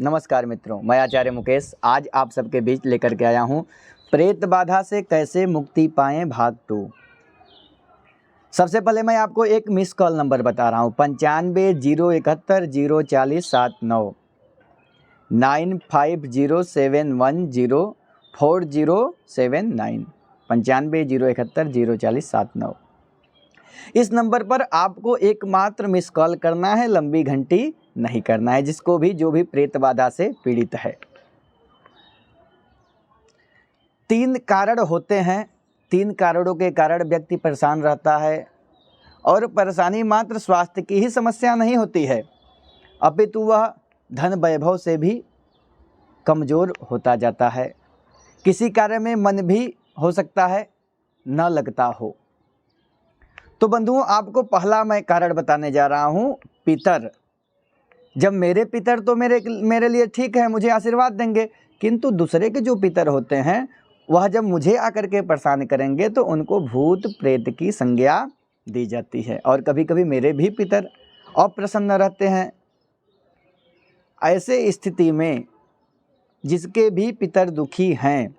नमस्कार मित्रों, मैं आचार्य मुकेश आज आप सबके बीच लेकर के आया हूँ प्रेत बाधा से कैसे मुक्ति पाएं भाग 2। सबसे पहले मैं आपको एक मिस कॉल नंबर बता रहा हूँ 95 071 04079 9507104079 95 071 04079। इस नंबर पर आपको एकमात्र मिस कॉल करना है, लंबी घंटी नहीं करना है, जिसको भी जो भी प्रेत बाधा से पीड़ित है। 3 कारण होते हैं, 3 कारणों के कारण व्यक्ति परेशान रहता है और परेशानी मात्र स्वास्थ्य की ही समस्या नहीं होती है, अपितु वह धन वैभव से भी कमज़ोर होता जाता है। किसी कार्य में मन भी हो सकता है न लगता हो। तो बंधुओं, आपको मैं कारण बताने जा रहा हूँ पितर। जब मेरे पितर तो मेरे लिए ठीक है, मुझे आशीर्वाद देंगे, किंतु दूसरे के जो पितर होते हैं वह जब मुझे आकर के परेशान करेंगे तो उनको भूत प्रेत की संज्ञा दी जाती है। और कभी कभी मेरे भी पितर अप्रसन्न रहते हैं। ऐसे स्थिति में जिसके भी पितर दुखी हैं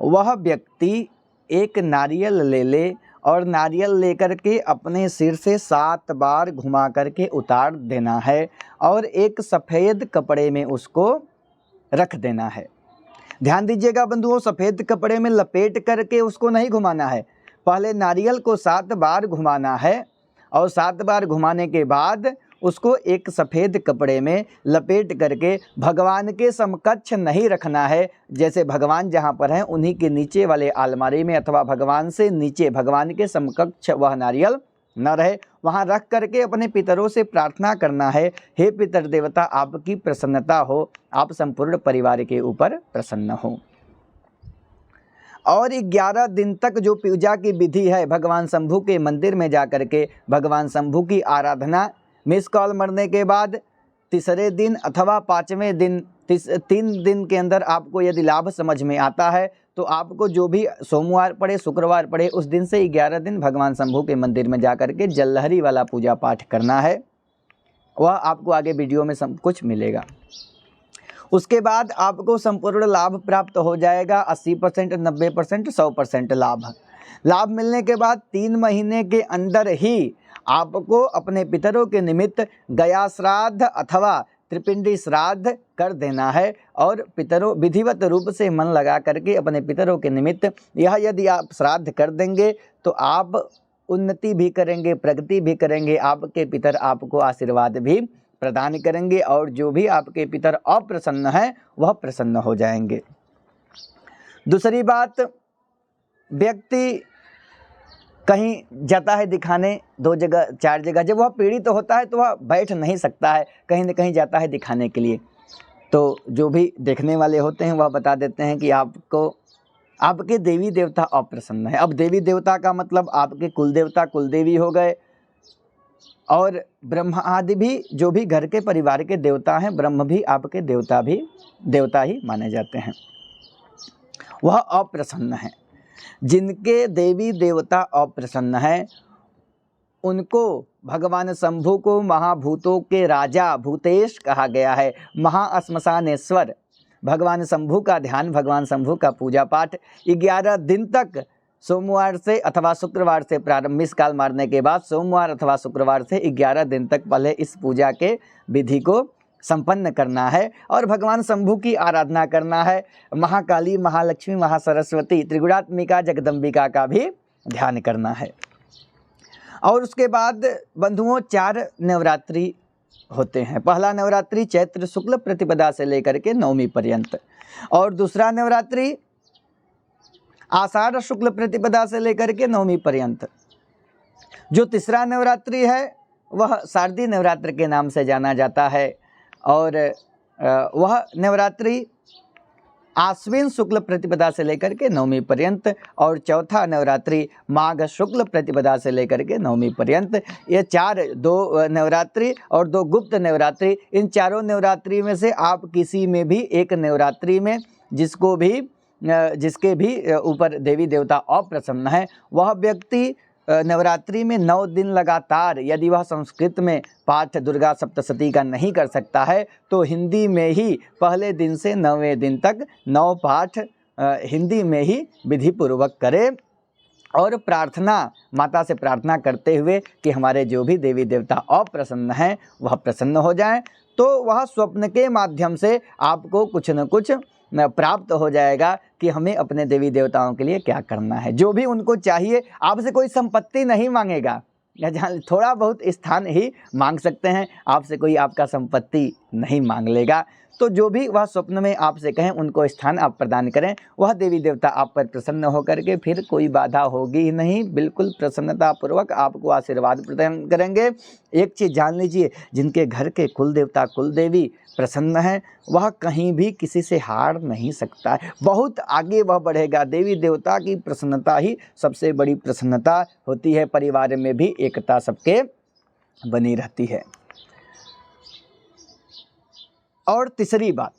वह व्यक्ति एक नारियल ले ले और नारियल लेकर के अपने सिर से 7 बार घुमा करके उतार देना है और एक सफ़ेद कपड़े में उसको रख देना है। ध्यान दीजिएगा बंधुओं, सफ़ेद कपड़े में लपेट करके उसको नहीं घुमाना है। पहले नारियल को 7 बार घुमाना है और 7 बार घुमाने के बाद उसको एक सफ़ेद कपड़े में लपेट करके भगवान के समकक्ष नहीं रखना है। जैसे भगवान जहाँ पर हैं उन्हीं के नीचे वाले अलमारी में अथवा भगवान से नीचे, भगवान के समकक्ष वह नारियल न रहे, वहाँ रख करके अपने पितरों से प्रार्थना करना है, हे पितर देवता आपकी प्रसन्नता हो, आप संपूर्ण परिवार के ऊपर प्रसन्न हो। और 11 दिन तक जो पूजा की विधि है, भगवान शंभू के मंदिर में जा करके भगवान शंभू की आराधना, मिस कॉल मरने के बाद तीसरे दिन अथवा 5वें दिन, 3 दिन के अंदर आपको यदि लाभ समझ में आता है तो आपको जो भी सोमवार पड़े, शुक्रवार पड़े, उस दिन से 11 दिन भगवान शंभू के मंदिर में जा कर के जलहरी वाला पूजा पाठ करना है। वह आपको आगे वीडियो में सब कुछ मिलेगा। उसके बाद आपको संपूर्ण लाभ प्राप्त हो जाएगा। 80%, 90%, 100% लाभ मिलने के बाद 3 महीने के अंदर ही आपको अपने पितरों के निमित्त गया श्राद्ध अथवा त्रिपिंडी श्राद्ध कर देना है। और पितरों विधिवत रूप से मन लगा करके अपने पितरों के निमित्त यह यदि आप श्राद्ध कर देंगे तो आप उन्नति भी करेंगे, प्रगति भी करेंगे, आपके पितर आपको आशीर्वाद भी प्रदान करेंगे और जो भी आपके पितर अप्रसन्न हैं वह प्रसन्न हो जाएंगे। दूसरी बात, व्यक्ति कहीं जाता है दिखाने, 2 जगह 4 जगह, जब वह पीड़ित होता है तो वह बैठ नहीं सकता है, कहीं न कहीं जाता है दिखाने के लिए। तो जो भी देखने वाले होते हैं वह बता देते हैं कि आपके देवी देवता अप्रसन्न है। अब देवी देवता का मतलब आपके कुल देवता कुलदेवी हो गए और ब्रह्मा आदि भी, जो भी घर के परिवार के देवता हैं, ब्रह्म भी आपके देवता ही माने जाते हैं, वह अप्रसन्न है। जिनके देवी देवता अप्रसन्न हैं उनको भगवान शंभू को महाभूतों के राजा भूतेश कहा गया है, महाश्मशानेश्वर। भगवान शंभू का ध्यान, भगवान शंभू का पूजा पाठ 11 दिन तक सोमवार से अथवा शुक्रवार से प्रारंभ, मिस कॉल मारने के बाद सोमवार अथवा शुक्रवार से 11 दिन तक पहले इस पूजा के विधि को संपन्न करना है और भगवान शंभू की आराधना करना है। महाकाली, महालक्ष्मी, महासरस्वती, त्रिगुणात्मिका, जगदम्बिका का भी ध्यान करना है। और उसके बाद बंधुओं 4 नवरात्रि होते हैं। पहला नवरात्रि चैत्र शुक्ल प्रतिपदा से लेकर के 9वीं पर्यंत, और दूसरा नवरात्रि आषाढ़ शुक्ल प्रतिपदा से लेकर के 9वीं पर्यंत। जो तीसरा नवरात्रि है वह शारदीय नवरात्र के नाम से जाना जाता है और वह नवरात्रि आश्विन शुक्ल प्रतिपदा से लेकर के 9वीं पर्यंत, और चौथा नवरात्रि माघ शुक्ल प्रतिपदा से लेकर के 9वीं पर्यंत। ये 2 नवरात्रि और 2 गुप्त नवरात्रि, इन चारों नवरात्रि में से आप किसी में भी एक नवरात्रि में जिसके भी ऊपर देवी देवता अप्रसन्न है वह व्यक्ति नवरात्रि में 9 दिन लगातार यदि वह संस्कृत में पाठ दुर्गा सप्तशती का नहीं कर सकता है तो हिंदी में ही पहले दिन से 9वें दिन तक 9 पाठ हिंदी में ही विधि पूर्वक करे और प्रार्थना माता से प्रार्थना करते हुए कि हमारे जो भी देवी देवता अप्रसन्न हैं वह प्रसन्न हो जाएं, तो वह स्वप्न के माध्यम से आपको कुछ न कुछ प्राप्त हो जाएगा कि हमें अपने देवी देवताओं के लिए क्या करना है। जो भी उनको चाहिए, आपसे कोई संपत्ति नहीं मांगेगा, या जहाँ थोड़ा बहुत स्थान ही मांग सकते हैं, आपसे कोई आपका संपत्ति नहीं मांग लेगा। तो जो भी वह स्वप्न में आपसे कहें उनको स्थान आप प्रदान करें, वह देवी देवता आप पर प्रसन्न होकर के फिर कोई बाधा होगी ही नहीं, बिल्कुल प्रसन्नता पूर्वक आपको आशीर्वाद प्रदान करेंगे। एक चीज़ जान लीजिए, जिनके घर के कुल देवता कुल देवी प्रसन्न हैं वह कहीं भी किसी से हार नहीं सकता है, बहुत आगे वह बढ़ेगा। देवी देवता की प्रसन्नता ही सबसे बड़ी प्रसन्नता होती है, परिवार में भी एकता सबके बनी रहती है। और तीसरी बात,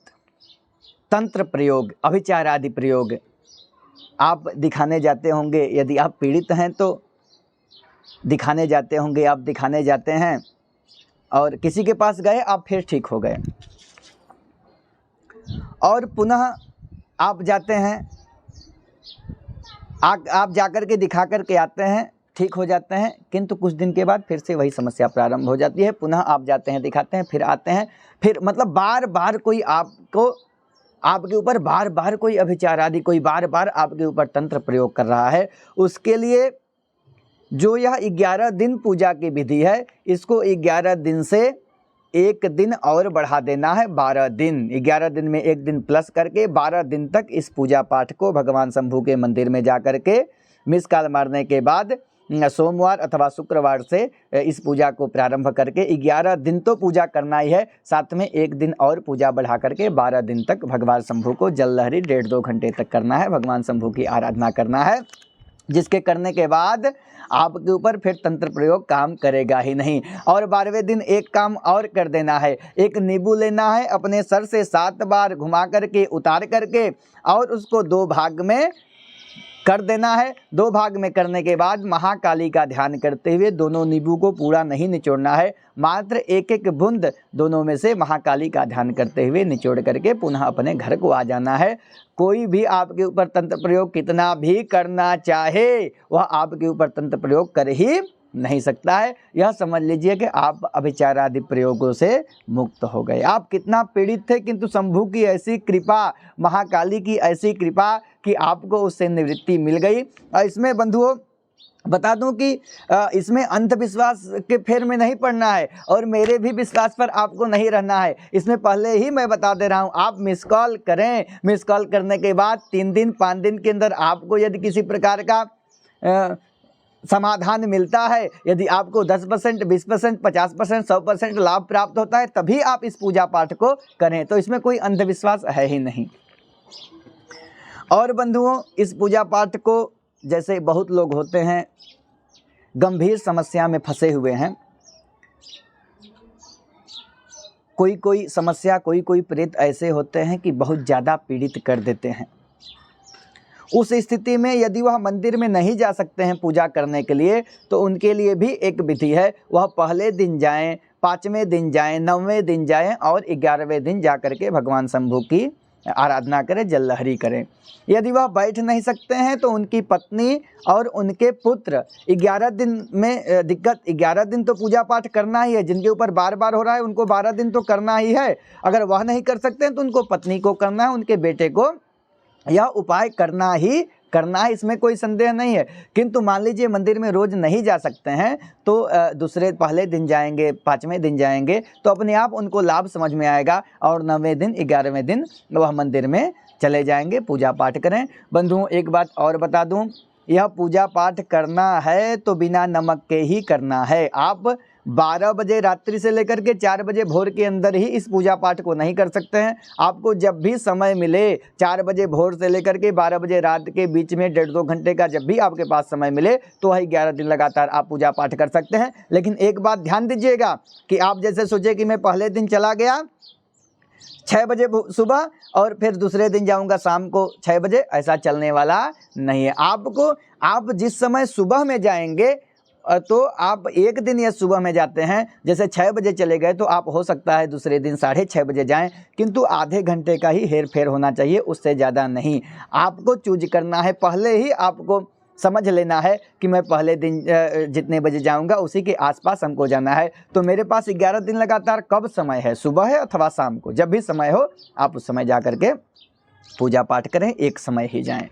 तंत्र प्रयोग, अभिचार आदि प्रयोग आप दिखाने जाते होंगे, यदि आप पीड़ित हैं तो दिखाने जाते होंगे, आप दिखाने जाते हैं और किसी के पास गए आप फिर ठीक हो गए, और पुनः आप जाते हैं, आप जाकर के दिखा कर के आते हैं, ठीक हो जाते हैं, किंतु कुछ दिन के बाद फिर से वही समस्या प्रारंभ हो जाती है। पुनः आप जाते हैं, दिखाते हैं, फिर आते हैं, फिर मतलब बार बार कोई आपके ऊपर बार बार कोई अभिचार आदि, कोई बार बार आपके ऊपर तंत्र प्रयोग कर रहा है। उसके लिए जो यह 11 दिन पूजा की विधि है, इसको 11 दिन से 1 दिन और बढ़ा देना है, 12 दिन। 11 दिन में 1 दिन प्लस करके 12 दिन तक इस पूजा पाठ को भगवान शंभू के मंदिर में जा कर के मिस कॉल मारने के बाद सोमवार अथवा शुक्रवार से इस पूजा को प्रारंभ करके 11 दिन तो पूजा करना ही है, साथ में 1 दिन और पूजा बढ़ा करके 12 दिन तक भगवान शंभू को जल लहरी 1.5-2 घंटे तक करना है, भगवान शंभू की आराधना करना है, जिसके करने के बाद आपके ऊपर फिर तंत्र प्रयोग काम करेगा ही नहीं। और 12वें दिन एक काम और कर देना है, एक नींबू लेना है, अपने सर से 7 बार घुमा करके उतार करके और उसको 2 भाग में कर देना है। 2 भाग में करने के बाद महाकाली का ध्यान करते हुए दोनों नींबू को पूरा नहीं निचोड़ना है, मात्र एक एक बूंद दोनों में से महाकाली का ध्यान करते हुए निचोड़ करके पुनः अपने घर को आ जाना है। कोई भी आपके ऊपर तंत्र प्रयोग कितना भी करना चाहे वह आपके ऊपर तंत्र प्रयोग कर ही नहीं सकता है। यह समझ लीजिए कि आप अभिचार आदि प्रयोगों से मुक्त हो गए। आप कितना पीड़ित थे, किंतु शंभू की ऐसी कृपा, महाकाली की ऐसी कृपा कि आपको उससे निवृत्ति मिल गई। और इसमें बंधुओं बता दूं कि इसमें अंधविश्वास के फेर में नहीं पड़ना है और मेरे भी विश्वास पर आपको नहीं रहना है। इसमें पहले ही मैं बता दे रहा हूं, आप मिस कॉल करें, मिस कॉल करने के बाद 3 दिन 5 दिन के अंदर आपको यदि किसी प्रकार का समाधान मिलता है, यदि आपको 10%, 20%, 50%, 100% लाभ प्राप्त होता है, तभी आप इस पूजा पाठ को करें। तो इसमें कोई अंधविश्वास है ही नहीं। और बंधुओं, इस पूजा पाठ को जैसे बहुत लोग होते हैं गंभीर समस्या में फंसे हुए हैं, कोई समस्या, कोई प्रेत ऐसे होते हैं कि बहुत ज़्यादा पीड़ित कर देते हैं। उस स्थिति में यदि वह मंदिर में नहीं जा सकते हैं पूजा करने के लिए, तो उनके लिए भी एक विधि है, वह पहले दिन जाएं, 5वें दिन जाएं, 9वें दिन जाएं और 11वें दिन जा कर के भगवान शंभू की आराधना करें, जल लहरी करें। यदि वह बैठ नहीं सकते हैं तो उनकी पत्नी और उनके पुत्र 11 दिन में दिक्कत, 11 दिन तो पूजा पाठ करना ही है। जिनके ऊपर बार बार हो रहा है उनको 12 दिन तो करना ही है। अगर वह नहीं कर सकते हैं तो उनको पत्नी को करना है, उनके बेटे को यह उपाय करना ही करना है, इसमें कोई संदेह नहीं है। किंतु मान लीजिए मंदिर में रोज नहीं जा सकते हैं तो दूसरे पहले दिन जाएंगे, 5वें दिन जाएंगे, तो अपने आप उनको लाभ समझ में आएगा और 9वें दिन 11वें दिन वह मंदिर में चले जाएंगे, पूजा पाठ करें। बंधुओं एक बात और बता दूं, यह पूजा पाठ करना है तो बिना नमक के ही करना है। आप 12 बजे रात्रि से लेकर के 4 बजे भोर के अंदर ही इस पूजा पाठ को नहीं कर सकते हैं। आपको जब भी समय मिले, 4 बजे भोर से लेकर के 12 बजे रात के बीच में 1.5-2 घंटे का जब भी आपके पास समय मिले तो वही 11 दिन लगातार आप पूजा पाठ कर सकते हैं। लेकिन एक बात ध्यान दीजिएगा कि आप जैसे सोचे कि मैं पहले दिन चला गया 6 बजे सुबह और फिर दूसरे दिन जाऊंगा शाम को 6 बजे, ऐसा चलने वाला नहीं है। आप जिस समय सुबह में जाएंगे तो आप एक दिन या सुबह में जाते हैं, जैसे 6 बजे चले गए तो आप हो सकता है दूसरे दिन 6:30 बजे जाएं, किंतु आधे घंटे का ही हेर फेर होना चाहिए, उससे ज़्यादा नहीं। आपको चूज करना है, पहले ही आपको समझ लेना है कि मैं पहले दिन जितने बजे जाऊंगा उसी के आसपास हमको जाना है। तो मेरे पास 11 दिन लगातार कब समय है, सुबह है अथवा शाम को, जब भी समय हो आप उस समय जा करके पूजा पाठ करें, एक समय ही जाएं।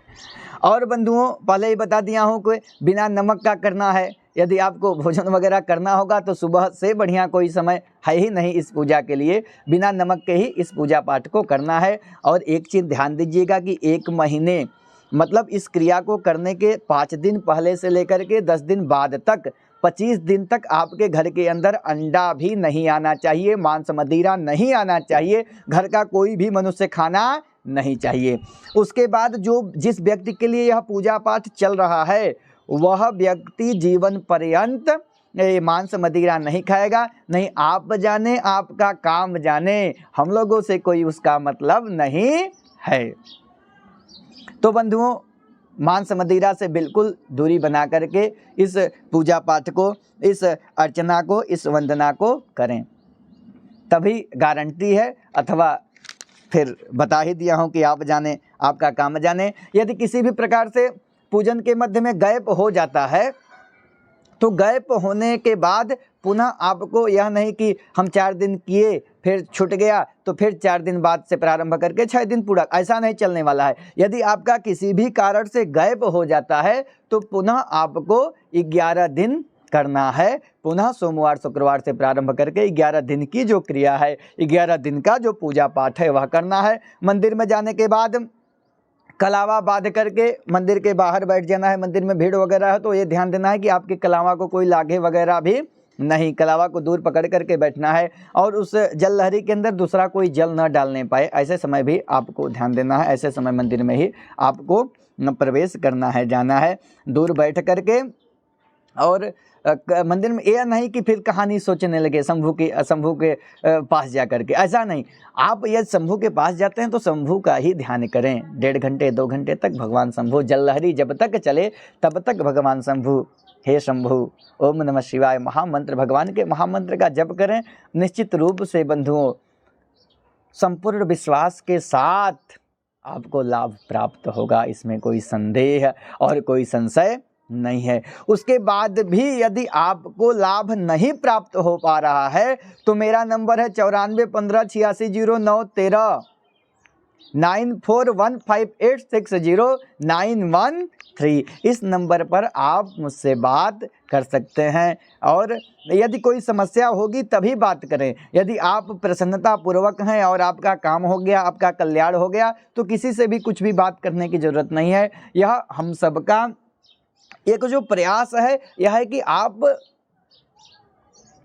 और बंधुओं, पहले ही बता दिया हूँ कि बिना नमक का करना है। यदि आपको भोजन वगैरह करना होगा तो सुबह से बढ़िया कोई समय है ही नहीं इस पूजा के लिए, बिना नमक के ही इस पूजा पाठ को करना है। और एक चीज़ ध्यान दीजिएगा कि 1 महीने मतलब इस क्रिया को करने के 5 दिन पहले से लेकर के 10 दिन बाद तक 25 दिन तक आपके घर के अंदर अंडा भी नहीं आना चाहिए, मांस मदिरा नहीं आना चाहिए, घर का कोई भी मनुष्य खाना नहीं चाहिए। उसके बाद जिस व्यक्ति के लिए यह पूजा पाठ चल रहा है वह व्यक्ति जीवन पर्यंत मांस मदिरा नहीं खाएगा। नहीं आप जाने, आपका काम जाने, हम लोगों से कोई उसका मतलब नहीं है। तो बंधुओं, मांस मदिरा से बिल्कुल दूरी बना करके इस पूजा पाठ को, इस अर्चना को, इस वंदना को करें, तभी गारंटी है। अथवा फिर बता ही दिया हूँ कि आप जाने, आपका काम जाने। यदि किसी भी प्रकार से पूजन के मध्य में गैप हो जाता है तो गैप होने के बाद पुनः आपको यह नहीं कि हम 4 दिन किए फिर छूट गया तो फिर 4 दिन बाद से प्रारंभ करके 6 दिन पूरा, ऐसा नहीं चलने वाला है। यदि आपका किसी भी कारण से गैप हो जाता है तो पुनः आपको 11 दिन करना है। पुनः सोमवार शुक्रवार से प्रारंभ करके 11 दिन की जो क्रिया है, 11 दिन का जो पूजा पाठ है वह करना है। मंदिर में जाने के बाद कलावा बांध करके मंदिर के बाहर बैठ जाना है। मंदिर में भीड़ वगैरह है तो ये ध्यान देना है कि आपके कलावा को कोई लागे वगैरह भी नहीं, कलावा को दूर पकड़ करके बैठना है। और उस जल लहरी के अंदर दूसरा कोई जल न डालने पाए, ऐसे समय भी आपको ध्यान देना है। ऐसे समय मंदिर में ही आपको प्रवेश करना है, जाना है दूर बैठ करके। और मंदिर में यह नहीं कि फिर कहानी सोचने लगे शंभू के पास जा करके, ऐसा नहीं। आप यदि शंभू के पास जाते हैं तो शंभू का ही ध्यान करें। 1.5 घंटे 2 घंटे तक भगवान शंभू, जल लहरी जब तक चले तब तक भगवान शंभू, हे शंभू, ओम नमः शिवाय महामंत्र, भगवान के महामंत्र का जप करें। निश्चित रूप से बंधुओं, संपूर्ण विश्वास के साथ आपको लाभ प्राप्त होगा, इसमें कोई संदेह और कोई संशय नहीं है। उसके बाद भी यदि आपको लाभ नहीं प्राप्त हो पा रहा है तो मेरा नंबर है 9415860913 9415860913। इस नंबर पर आप मुझसे बात कर सकते हैं। और यदि कोई समस्या होगी तभी बात करें। यदि आप प्रसन्नता पूर्वक हैं और आपका काम हो गया, आपका कल्याण हो गया, तो किसी से भी कुछ भी बात करने की ज़रूरत नहीं है। यह हम सबका एक जो प्रयास है यह है कि आप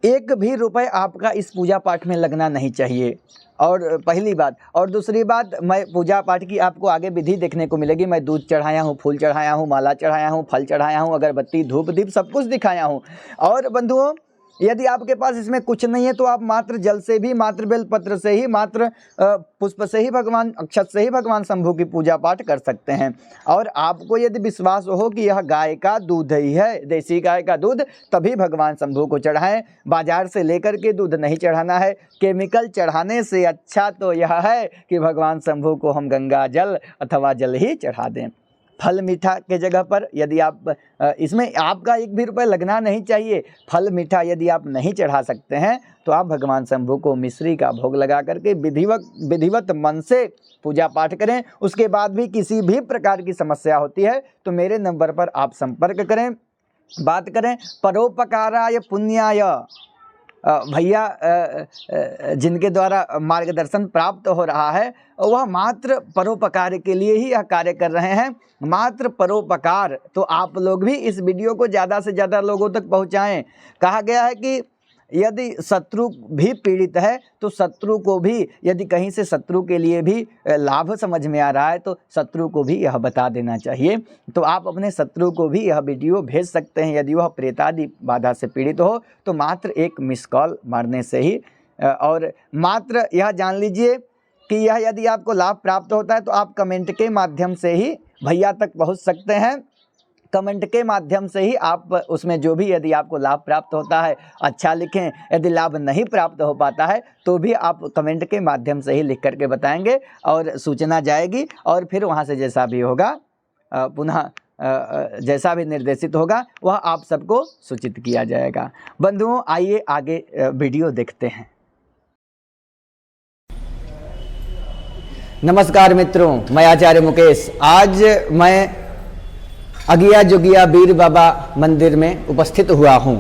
1 भी रुपए आपका इस पूजा पाठ में लगना नहीं चाहिए। और पहली बात, और दूसरी बात, मैं पूजा पाठ की आपको आगे विधि देखने को मिलेगी। मैं दूध चढ़ाया हूँ, फूल चढ़ाया हूँ, माला चढ़ाया हूँ, फल चढ़ाया हूँ, अगरबत्ती धूप दीप सब कुछ दिखाया हूँ। और बंधुओं, यदि आपके पास इसमें कुछ नहीं है तो आप मात्र जल से भी, मात्र बेलपत्र से ही, मात्र पुष्प से ही भगवान, अक्षत से ही भगवान शंभू की पूजा पाठ कर सकते हैं। और आपको यदि विश्वास हो कि यह गाय का दूध ही है, देसी गाय का दूध, तभी भगवान शंभू को चढ़ाएं। बाजार से लेकर के दूध नहीं चढ़ाना है। केमिकल चढ़ाने से अच्छा तो यह है कि भगवान शंभू को हम गंगा जल अथवा जल ही चढ़ा दें। फल मीठा के जगह पर यदि आप, इसमें आपका 1 भी रुपये लगना नहीं चाहिए। फल मीठा यदि आप नहीं चढ़ा सकते हैं तो आप भगवान शंभू को मिश्री का भोग लगा करके विधिवत मन से पूजा पाठ करें। उसके बाद भी किसी भी प्रकार की समस्या होती है तो मेरे नंबर पर आप संपर्क करें, बात करें। परोपकाराय पुण्याय, भैया जिनके द्वारा मार्गदर्शन प्राप्त हो रहा है वह मात्र परोपकार के लिए ही यह कार्य कर रहे हैं, मात्र परोपकार। तो आप लोग भी इस वीडियो को ज़्यादा से ज़्यादा लोगों तक पहुंचाएं। कहा गया है कि यदि शत्रु भी पीड़ित है तो शत्रु को भी, यदि कहीं से शत्रु के लिए भी लाभ समझ में आ रहा है तो शत्रु को भी यह बता देना चाहिए। तो आप अपने शत्रु को भी यह वीडियो भेज सकते हैं। यदि वह प्रेतादि बाधा से पीड़ित हो तो मात्र 1 मिस कॉल मारने से ही, और मात्र यह जान लीजिए कि यह यदि आपको लाभ प्राप्त होता है तो आप कमेंट के माध्यम से ही भैया तक पहुँच सकते हैं। कमेंट के माध्यम से ही आप उसमें जो भी यदि आपको लाभ प्राप्त होता है अच्छा लिखें, यदि लाभ नहीं प्राप्त हो पाता है तो भी आप कमेंट के माध्यम से ही लिख करके बताएंगे और सूचना जाएगी और फिर वहाँ से जैसा भी होगा पुनः जैसा भी निर्देशित होगा वह आप सबको सूचित किया जाएगा। बंधुओं, आइए आगे वीडियो देखते हैं। नमस्कार मित्रों, मैं आचार्य मुकेश। आज मैं अगिया जोगिया वीर बाबा मंदिर में उपस्थित हुआ हूँ।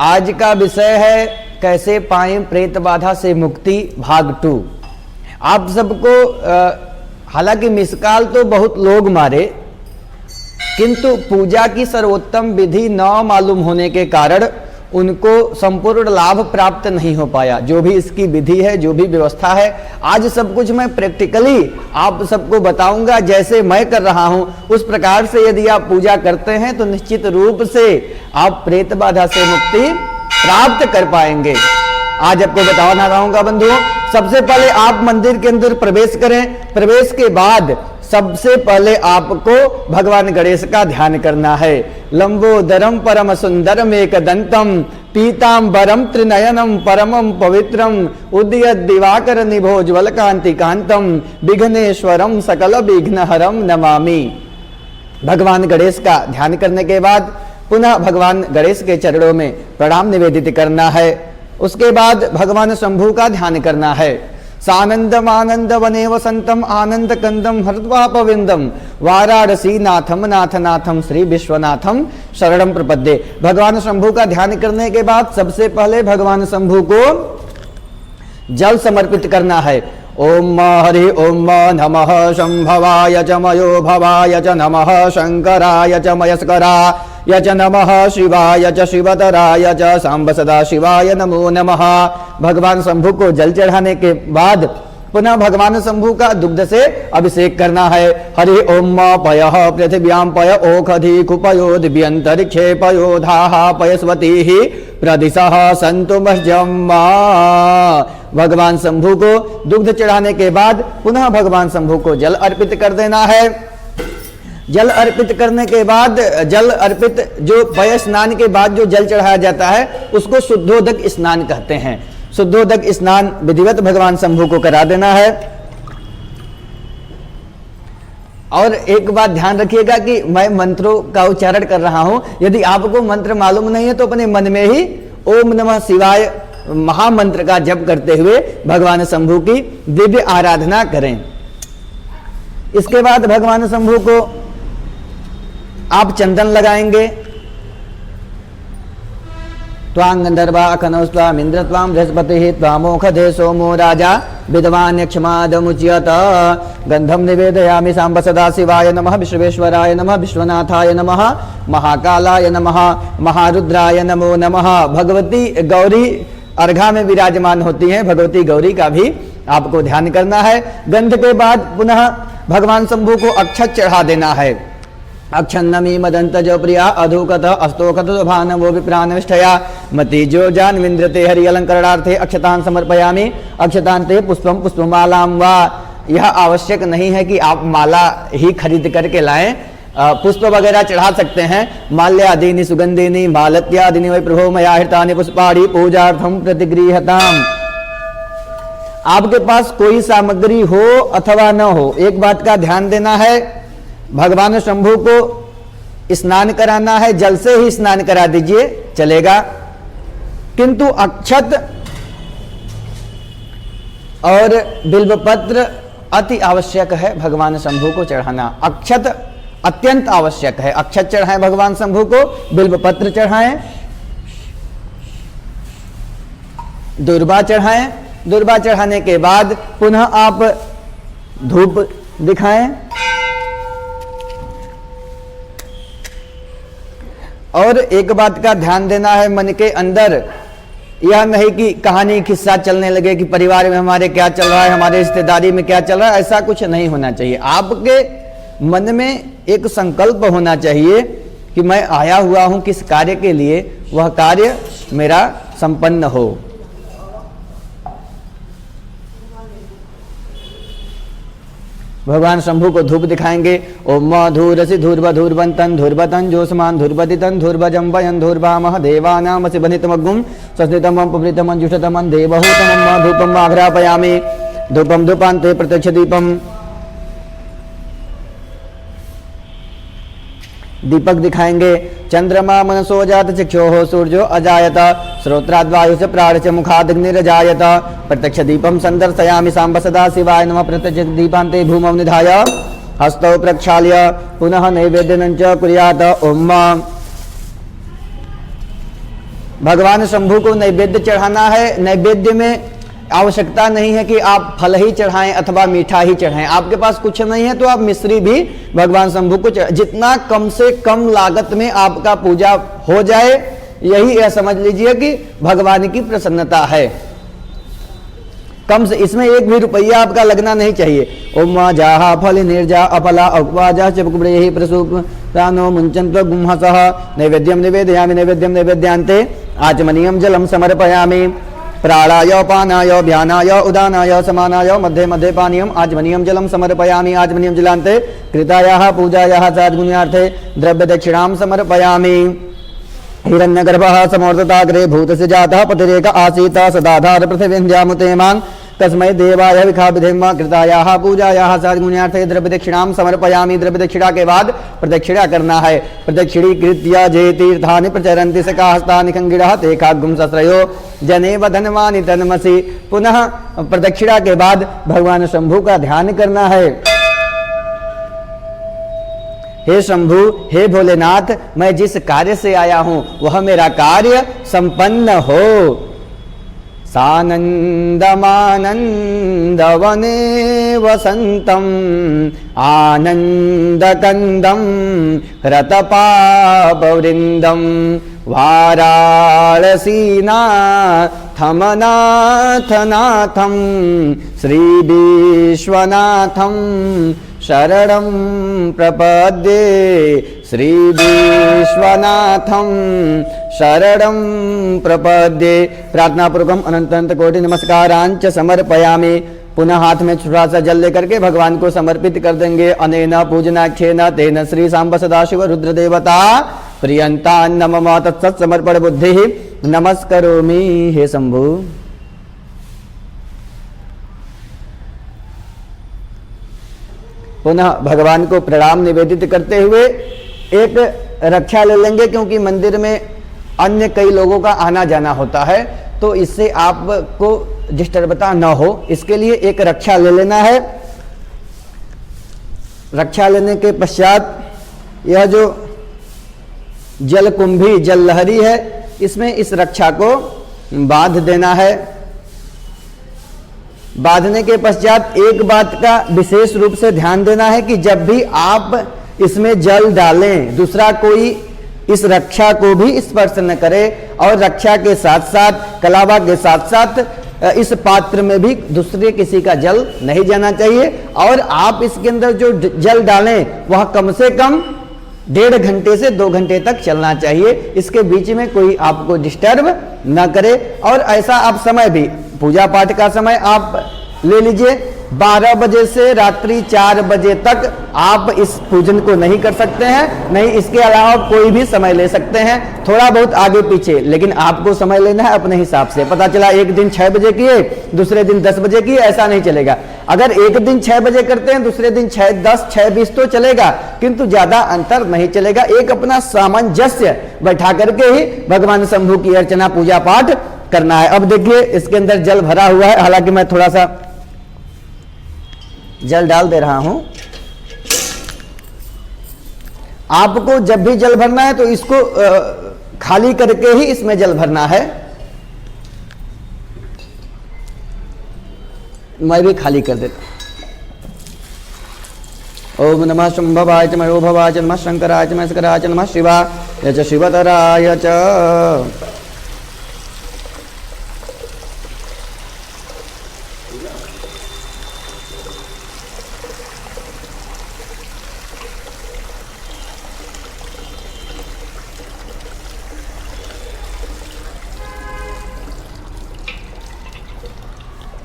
आज का विषय है कैसे पाएं प्रेत बाधा से मुक्ति, भाग 2। आप सबको हालांकि मिसकाल तो बहुत लोग मारे, किंतु पूजा की सर्वोत्तम विधि न मालूम होने के कारण उनको संपूर्ण लाभ प्राप्त नहीं हो पाया। जो भी इसकी विधि है, जो भी व्यवस्था है, आज सब कुछ मैं प्रैक्टिकली आप सबको बताऊंगा। जैसे मैं कर रहा हूं उस प्रकार से यदि आप पूजा करते हैं तो निश्चित रूप से आप प्रेत बाधा से मुक्ति प्राप्त कर पाएंगे। आज आपको बताना चाहूंगा बंधुओं। सबसे पहले आप मंदिर के अंदर प्रवेश करें। प्रवेश के बाद सबसे पहले आपको भगवान गणेश का ध्यान करना है। लंबोदरम परम सुंदरम एक दंतम पीतांबरम त्रिनयनम परमम पवित्रम उदयत दिवाकर निभोज्वल कांति कांतम विघ्नेश्वरम सकल विघ्नहरम नमामि। भगवान गणेश का ध्यान करने के बाद पुनः भगवान गणेश के चरणों में प्रणाम निवेदित करना है। उसके बाद भगवान शंभु का ध्यान करना है। सानंदम आनंद वने वसंतम आनंद कंदम हृद्वापविंदम वाराणसी नाथम नाथ नाथम श्री विश्वनाथम शरणम प्रपद्ये। भगवान शंभु का ध्यान करने के बाद सबसे पहले भगवान शंभु को जल समर्पित करना है। ओम हरि ओम नमः शंभवाय च मयो भवाय च नमः शंकराय च मयस्कराय च नमः शिवाय च शिवतराय च सांब सदा शिवाय नमो नमः। भगवान शंभु को जल चढ़ाने के बाद पुनः भगवान शंभु का दुग्ध से अभिषेक करना है। हरि ओम पयः पृथिव्यां पय ओखधि कुपयो दिव्यंतरिक्षे पयो धाः पयस्वती प्रदिशः सन्तु मह्यम्मा। भगवान शंभु को दुग्ध चढ़ाने के बाद पुनः भगवान शंभु को जल अर्पित कर देना है। जल अर्पित करने के बाद जल अर्पित जो पय स्नान के बाद जो जल चढ़ाया जाता है उसको शुद्धोदक स्नान कहते हैं। शुद्धोदक स्नान विधिवत भगवान शंभु को करा देना है। और एक बात ध्यान रखिएगा कि मैं मंत्रों का उच्चारण कर रहा हूं। यदि आपको मंत्र मालूम नहीं है तो अपने मन में ही ओम नमः शिवाय महामंत्र का जप करते हुए भगवान शंभु की दिव्य आराधना करें। इसके बाद भगवान शंभु को आप चंदन लगाएंगे। त्वां गंधर्वा अखनौस्त्वाम इंद्रत्वाम बृहस्पतिः त्वामोखधे सोमो राजा विद्वान् यक्षमादमुच्यत। गंधम निवेदयामि सांब सदा शिवाय नमः विश्वेश्वराय नमः विश्वनाथाय नमः महाकालाय नमः महारुद्राय नमो नमः। भगवती गौरी अर्घा में विराजमान होती हैं। भगवती गौरी का भी आपको ध्यान करना है। गंध के बाद पुनः भगवान शंभु को अक्षत चढ़ा देना है। अक्षन्नमी मदंत जो प्रिया अधोकथ अस्तोकथ भानवो विप्राणविष्ठया मति जो जान विंद्रते हरि अलंकरणार्थे अक्षतान समर्पयामि। अक्षतांते पुष्पम पुष्पमालां वा। यह आवश्यक नहीं है कि आप माला ही खरीद करके लाएं, पुष्प वगैरह चढ़ा सकते हैं। माल्यादीनि सुगंधिनी मालत्यादीनि वै प्रभो मया हृतानि पुष्पाणि पूजार्थम प्रतिगृहताम। आपके पास कोई सामग्री हो अथवा न हो, एक बात का ध्यान देना है। भगवान शंभु को स्नान कराना है, जल से ही स्नान करा दीजिए चलेगा, किंतु अक्षत और बिल्वपत्र अति आवश्यक है भगवान शंभु को चढ़ाना। अक्षत अत्यंत आवश्यक है। अक्षत चढ़ाएं भगवान शंभु को, बिल्वपत्र चढ़ाएं, दुर्वा चढ़ाएं। दुर्वा चढ़ाने के बाद पुनः आप धूप दिखाएं। और एक बात का ध्यान देना है मन के अंदर, यह नहीं कि कहानी किस्सा चलने लगे कि परिवार में हमारे क्या चल रहा है, हमारे रिश्तेदारी में क्या चल रहा है, ऐसा कुछ नहीं होना चाहिए। आपके मन में एक संकल्प होना चाहिए कि मैं आया हुआ हूं किस कार्य के लिए, वह कार्य मेरा संपन्न हो। भगवान शंभु को धूप दिखाएंगे। ओम धूरसि धूर्वधूर्वंतन धूर्वतन जोस्मान धूर्वदितन धूर्वजं वयं धूर्वामह देवानामसि बनितमग्गुं स्वस्तितमं पवृतमं जुषतमं देवहूतमं धूपम् आघ्रापयामि। धूपं धूपान्ते प्रत्यक्ष दीपम दीपक दिखाएंगे। चंद्रमा मनसो जात चक्षुः सूर्यो अजायत श्रोत्राद्वायु से प्राण च मुखादग्निरजायत। प्रत्यक्ष दीपम संदर्शयामि सांब सदा शिवाय नमः। प्रत्यक्ष दीपान्ते भूमौ निधाय हस्तौ प्रक्षाल्य पुनः नैवेद्यं च कुर्यात्। ओम भगवान शंभु को नैवेद्य चढ़ाना है। नैवेद्य में आवश्यकता नहीं है कि आप फल ही चढ़ाएं अथवा मीठा ही चढ़ाएं। आपके पास कुछ नहीं है तो आप मिश्री भी भगवान शंभु को जितना कम से कम लागत में आपका पूजा हो जाए, यही यह समझ लीजिए कि भगवान की प्रसन्नता है। कम से इसमें एक भी रुपया आपका लगना नहीं चाहिए। ओम जाहा फल निर्जा अफला अक्वाजा चपकुब्रेहि प्रसूप्तानो मुंचन्त्व गुम्हसः नैवेद्यं निवेदयामि नैवेद्यं नैवेद्यांते आचमनीयं जलं समर्पयामि। प्राणाय पानाय व्यानाय उदानाय समानाय मध्ये मध्ये पानीयम् आचमनीयं जलं समर्पयामि। आचमनीयं जलान्ते कृतायाः पूजायाः साद्गुण्यार्थे द्रव्यदक्षिणां समर्पयामि। हिरण्यगर्भः समोर्तताग्रे भूतस्य जातः पतिरेक आसीत् सदाधार पृथिवीन्द्यामुतेमान् तस्मै देवाय विखाभिधेम। कृतायाः पूजायाः साद्गुण्यार्थे द्रव्यदक्षिणां समर्पयामि। द्रव्यदक्षिणा के बाद प्रदक्षिणा करना है। प्रदक्षिणीकृत्य जे तीर्थानि प्रचरन्ति सकाहस्तानि खंगिड़ः ते खाग्गुं सस्रयो जनेव धनवानि तन्मसि। पुनः प्रदक्षिणा के बाद भगवान शंभु का ध्यान करना है। हे शंभु, हे भोलेनाथ, मैं जिस कार्य से आया हूं वह मेरा कार्य संपन्न हो। सानंदमानंदवने वसंतम आनंदकंदम रतपापवृंदम वाराणसीनाथमनाथनाथम श्री विश्वनाथम शरणं प्रपद्ये। श्री विश्वनाथम शरणं प्रपद्ये। प्रार्थना पूर्वकम अनंत अनंत कोटि नमस्कारांच समर्पयामि। पुनः हाथ में थोड़ा सा जल लेकर के भगवान को समर्पित कर देंगे। अनेन पूजनाख्येन तेन श्री सांब सदाशिव रुद्र देवता प्रियंता नमः तत्सत् समर्पण बुद्धि नमस्करोमि। हे शंभु, पुनः भगवान को प्रणाम निवेदित करते हुए एक रक्षा ले लेंगे, क्योंकि मंदिर में अन्य कई लोगों का आना जाना होता है, तो इससे आपको डिस्टर्बता न हो, इसके लिए एक रक्षा ले लेना है। रक्षा लेने के पश्चात यह जो जल कुंभी जल लहरी है, इसमें इस रक्षा को बांध देना है। बांधने के पश्चात एक बात का विशेष रूप से ध्यान देना है कि जब भी आप इसमें जल डालें, दूसरा कोई इस रक्षा को भी स्पर्श न करे, और रक्षा के साथ साथ कलावा के साथ साथ इस पात्र में भी दूसरे किसी का जल नहीं जाना चाहिए। और आप इसके अंदर जो जल डालें वह कम से कम 1.5 घंटे से 2 घंटे तक चलना चाहिए। इसके बीच में कोई आपको डिस्टर्ब न करे। और ऐसा आप समय भी, पूजा पाठ का समय आप ले लीजिए, 12 बजे से रात्रि 4 बजे तक आप इस पूजन को नहीं कर सकते हैं। नहीं, इसके अलावा कोई भी समय ले सकते हैं, थोड़ा बहुत आगे पीछे, लेकिन आपको समय लेना है अपने हिसाब से। पता चला एक दिन 6 बजे किए, दूसरे दिन 10 बजे किए, ऐसा नहीं चलेगा। अगर एक दिन 6 बजे करते हैं, दूसरे दिन 6:10, 6:20 तो चलेगा, किंतु ज्यादा अंतर नहीं चलेगा। एक अपना सामंजस्य बैठा करके ही भगवान शंभु की अर्चना पूजा पाठ करना है। अब देखिए इसके अंदर जल भरा हुआ है, हालांकि मैं थोड़ा सा जल डाल दे रहा हूं। आपको जब भी जल भरना है तो इसको खाली करके ही इसमें जल भरना है। मैं भी खाली कर देता। ओम नमः शंभवाय च मयोभवाय च नमः शंकराय च महेश्वराय च नमः शिवाय च शिवतराय च।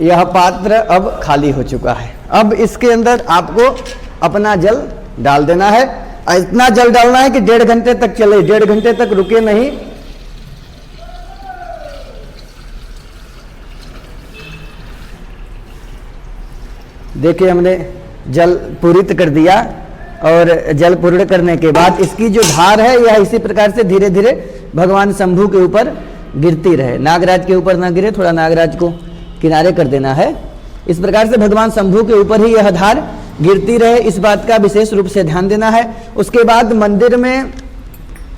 यह पात्र अब खाली हो चुका है। अब इसके अंदर आपको अपना जल डाल देना है। इतना जल डालना है कि 1.5 घंटे तक चले, 1.5 घंटे तक रुके नहीं। देखिए हमने जल पूरित कर दिया और जल पूर्ण करने के बाद इसकी जो धार है यह इसी प्रकार से धीरे धीरे भगवान शंभू के ऊपर गिरती रहे। नागराज के ऊपर ना गिरे, थोड़ा नागराज को किनारे कर देना है। इस प्रकार से भगवान शंभू के ऊपर ही यह धार गिरती रहे, इस बात का विशेष रूप से ध्यान देना है। उसके बाद मंदिर में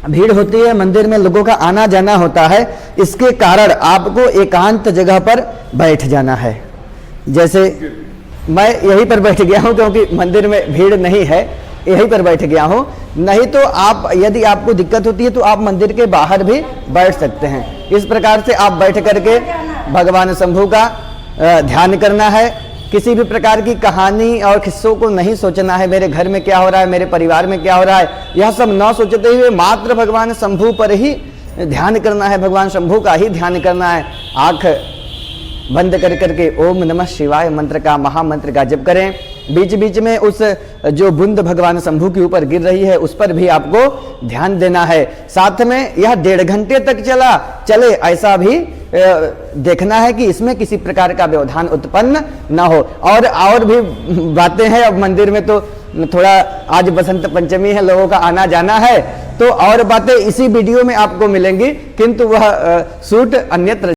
भीड़ होती है, मंदिर में लोगों का आना जाना होता है, इसके कारण आपको एकांत जगह पर बैठ जाना है। जैसे मैं यहीं पर बैठ गया हूं क्योंकि मंदिर में भीड़ नहीं है, यहीं पर बैठ गया हूं। नहीं तो आप, यदि आपको दिक्कत होती है तो आप मंदिर के बाहर भी बैठ सकते हैं। इस प्रकार से आप बैठ करके भगवान शंभू का ध्यान करना है। किसी भी प्रकार की कहानी और किस्सों को नहीं सोचना है, मेरे घर में क्या हो रहा है, मेरे परिवार में क्या हो रहा है, यह सब न सोचते हुए मात्र भगवान शंभू पर ही ध्यान करना है, भगवान शंभू का ही ध्यान करना है। आंख बंद कर करके ओम नमः शिवाय मंत्र का, महामंत्र का जप करें। बीच बीच में उस जो बूंद भगवान शंभू के ऊपर गिर रही है उस पर भी आपको ध्यान देना है। साथ में यह 1.5 घंटे तक चले ऐसा भी देखना है कि इसमें किसी प्रकार का व्यवधान उत्पन्न न हो। और भी बातें हैं। अब मंदिर में तो थोड़ा आज बसंत पंचमी है, लोगों का आना जाना है, तो और बातें इसी वीडियो में आपको मिलेंगी, किंतु वह शूट अन्यत्र